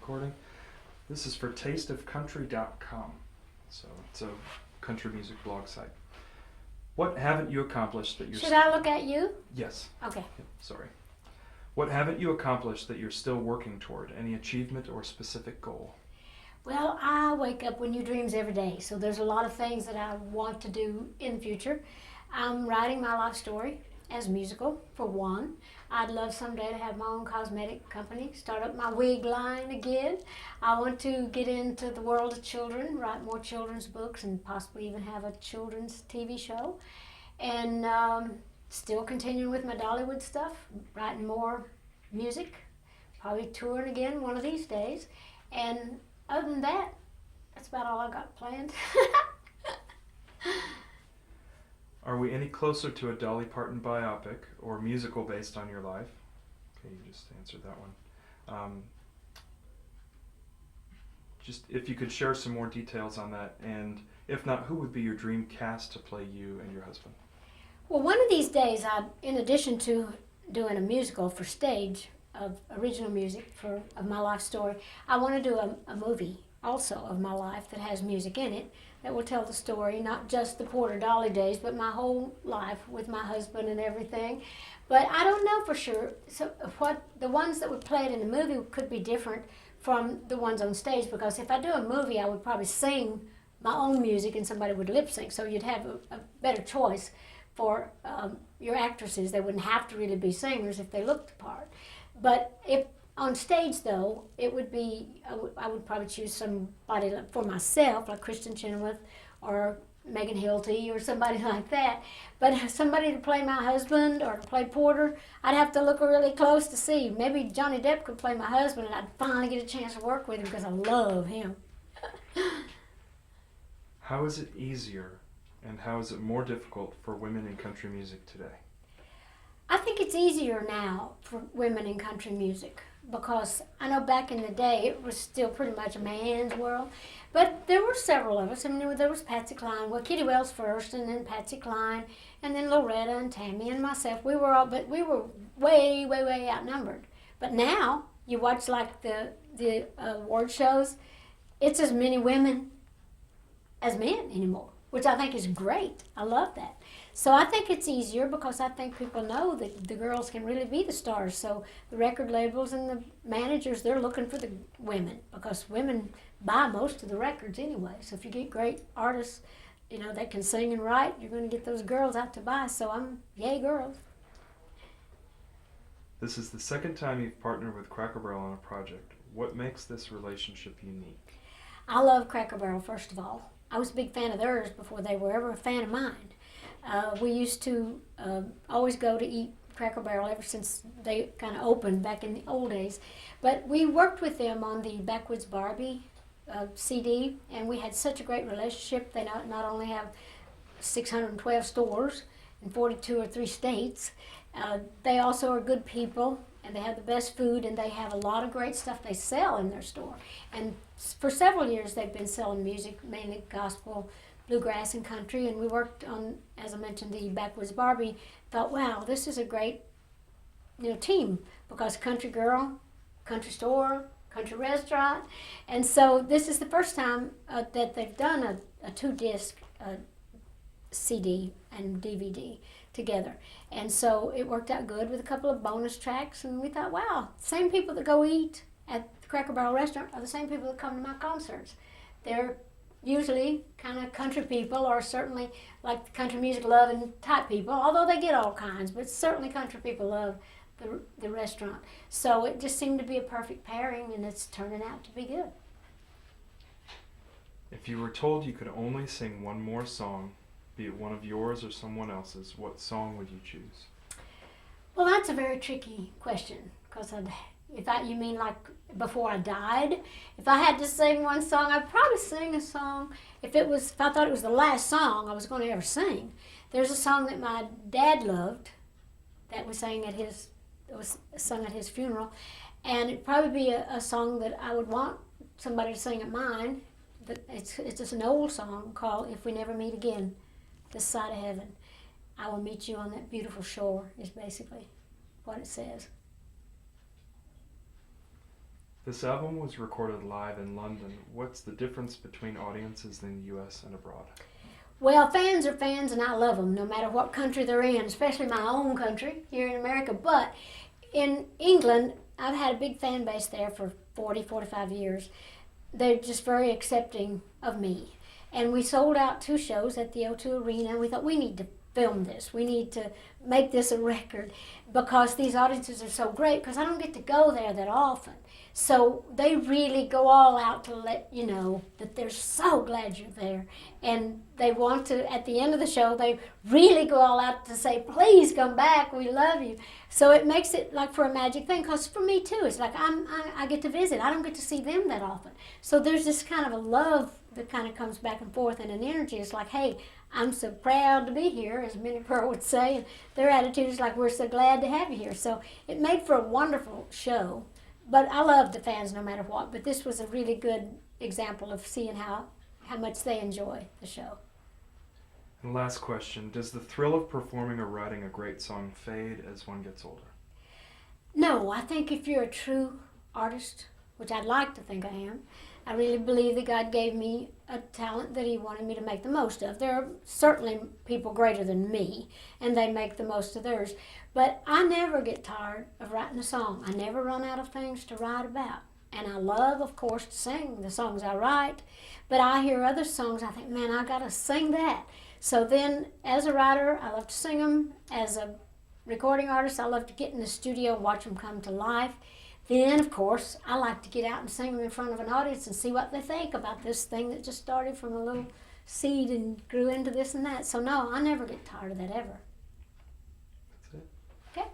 recording. This is for tasteofcountry.com. So it's a country music blog site. What haven't you accomplished that you're... Should I look at you? Yes. Okay. Sorry. What haven't you accomplished that you're still working toward? Any achievement or specific goal? Well, I wake up with new dreams every day, so there's a lot of things that I want to do in the future. I'm writing my life story as a musical, for one. I'd love someday to have my own cosmetic company, start up my wig line again. I want to get into the world of children, write more children's books, and possibly even have a children's TV show. And still continuing with my Dollywood stuff, writing more music, probably touring again one of these days. And other than that, that's about all I got planned. Are we any closer to a Dolly Parton biopic or musical based on your life? Okay, you just answered that one. Just if you could share some more details on that, and if not, who would be your dream cast to play you and your husband? Well, one of these days, in addition to doing a musical for stage of original music of my life story, I want to do a movie also of my life that has music in it that will tell the story, not just the Porter Dolly days, but my whole life with my husband and everything. But I don't know for sure. So what the ones that would play it in the movie could be different from the ones on stage, because if I do a movie, I would probably sing my own music and somebody would lip sync, so you'd have a better choice for your actresses. They wouldn't have to really be singers if they looked the part. But if on stage, though, it would be, I would probably choose somebody for myself, like Kristen Chenoweth or Megan Hilty or somebody like that. But somebody to play my husband or to play Porter, I'd have to look really close to see. Maybe Johnny Depp could play my husband, and I'd finally get a chance to work with him because I love him. How is it easier and how is it more difficult for women in country music today? I think it's easier now for women in country music, because I know back in the day it was still pretty much a man's world. But there were several of us. I mean, there was Patsy Cline, well, Kitty Wells first, and then Patsy Cline, and then Loretta and Tammy and myself. We were way, way, way outnumbered. But now, you watch like the award shows, it's as many women as men anymore, which I think is great. I love that. So I think it's easier because I think people know that the girls can really be the stars. So the record labels and the managers, they're looking for the women, because women buy most of the records anyway. So if you get great artists, you know, that can sing and write, you're going to get those girls out to buy. So I'm yay girls. This is the second time you've partnered with Cracker Barrel on a project. What makes this relationship unique? I love Cracker Barrel, first of all. I was a big fan of theirs before they were ever a fan of mine. We used to always go to eat Cracker Barrel ever since they kind of opened back in the old days. But we worked with them on the Backwoods Barbie CD, and we had such a great relationship. They not only have 612 stores in 42 or 3 states, they also are good people, and they have the best food, and they have a lot of great stuff they sell in their store. And for several years they've been selling music, mainly gospel, bluegrass, and country, and we worked on, as I mentioned, the Backwoods Barbie. Thought, wow, this is a great, team, because country girl, country store, country restaurant, and so this is the first time that they've done a 2-disc CD and DVD together, and so it worked out good with a couple of bonus tracks, and we thought, wow, same people that go eat at the Cracker Barrel restaurant are the same people that come to my concerts. They're usually kind of country people, or certainly like the country music loving type people, although they get all kinds, but certainly country people love the restaurant. So it just seemed to be a perfect pairing, and it's turning out to be good. If you were told you could only sing one more song, be it one of yours or someone else's, what song would you choose? Well, that's a very tricky question, because you mean like before I died, if I had to sing one song, I'd probably sing a song. If I thought it was the last song I was going to ever sing, there's a song that my dad loved that was sung at his funeral, and it'd probably be a song that I would want somebody to sing at mine. It's just an old song called "If We Never Meet Again, This Side of Heaven. I will meet you on that beautiful shore," is basically what it says. This album was recorded live in London. What's the difference between audiences in the U.S. and abroad? Well, fans are fans, and I love them no matter what country they're in, especially my own country here in America. But in England, I've had a big fan base there for 40, 45 years. They're just very accepting of me. And we sold out 2 shows at the O2 Arena. We thought we need to film this. We need to make this a record because these audiences are so great because I don't get to go there that often. So they really go all out to let you know that they're so glad you're there. And they want to, at the end of the show, they really go all out to say, please come back, we love you. So it makes it like for a magic thing, because for me too, it's like I get to visit. I don't get to see them that often. So there's this kind of a love that kind of comes back and forth, and an energy. It's like, hey, I'm so proud to be here, as Minnie Pearl would say. And their attitude is like, we're so glad to have you here. So it made for a wonderful show. But I love the fans no matter what. But this was a really good example of seeing how much they enjoy the show. And last question, does the thrill of performing or writing a great song fade as one gets older? No, I think if you're a true artist, which I'd like to think I am, I really believe that God gave me a talent that He wanted me to make the most of. There are certainly people greater than me, and they make the most of theirs. But I never get tired of writing a song. I never run out of things to write about. And I love, of course, to sing the songs I write. But I hear other songs, I think, man, I got to sing that. So then, as a writer, I love to sing them. As a recording artist, I love to get in the studio and watch them come to life. Then, of course, I like to get out and sing them in front of an audience and see what they think about this thing that just started from a little seed and grew into this and that. So no, I never get tired of that ever.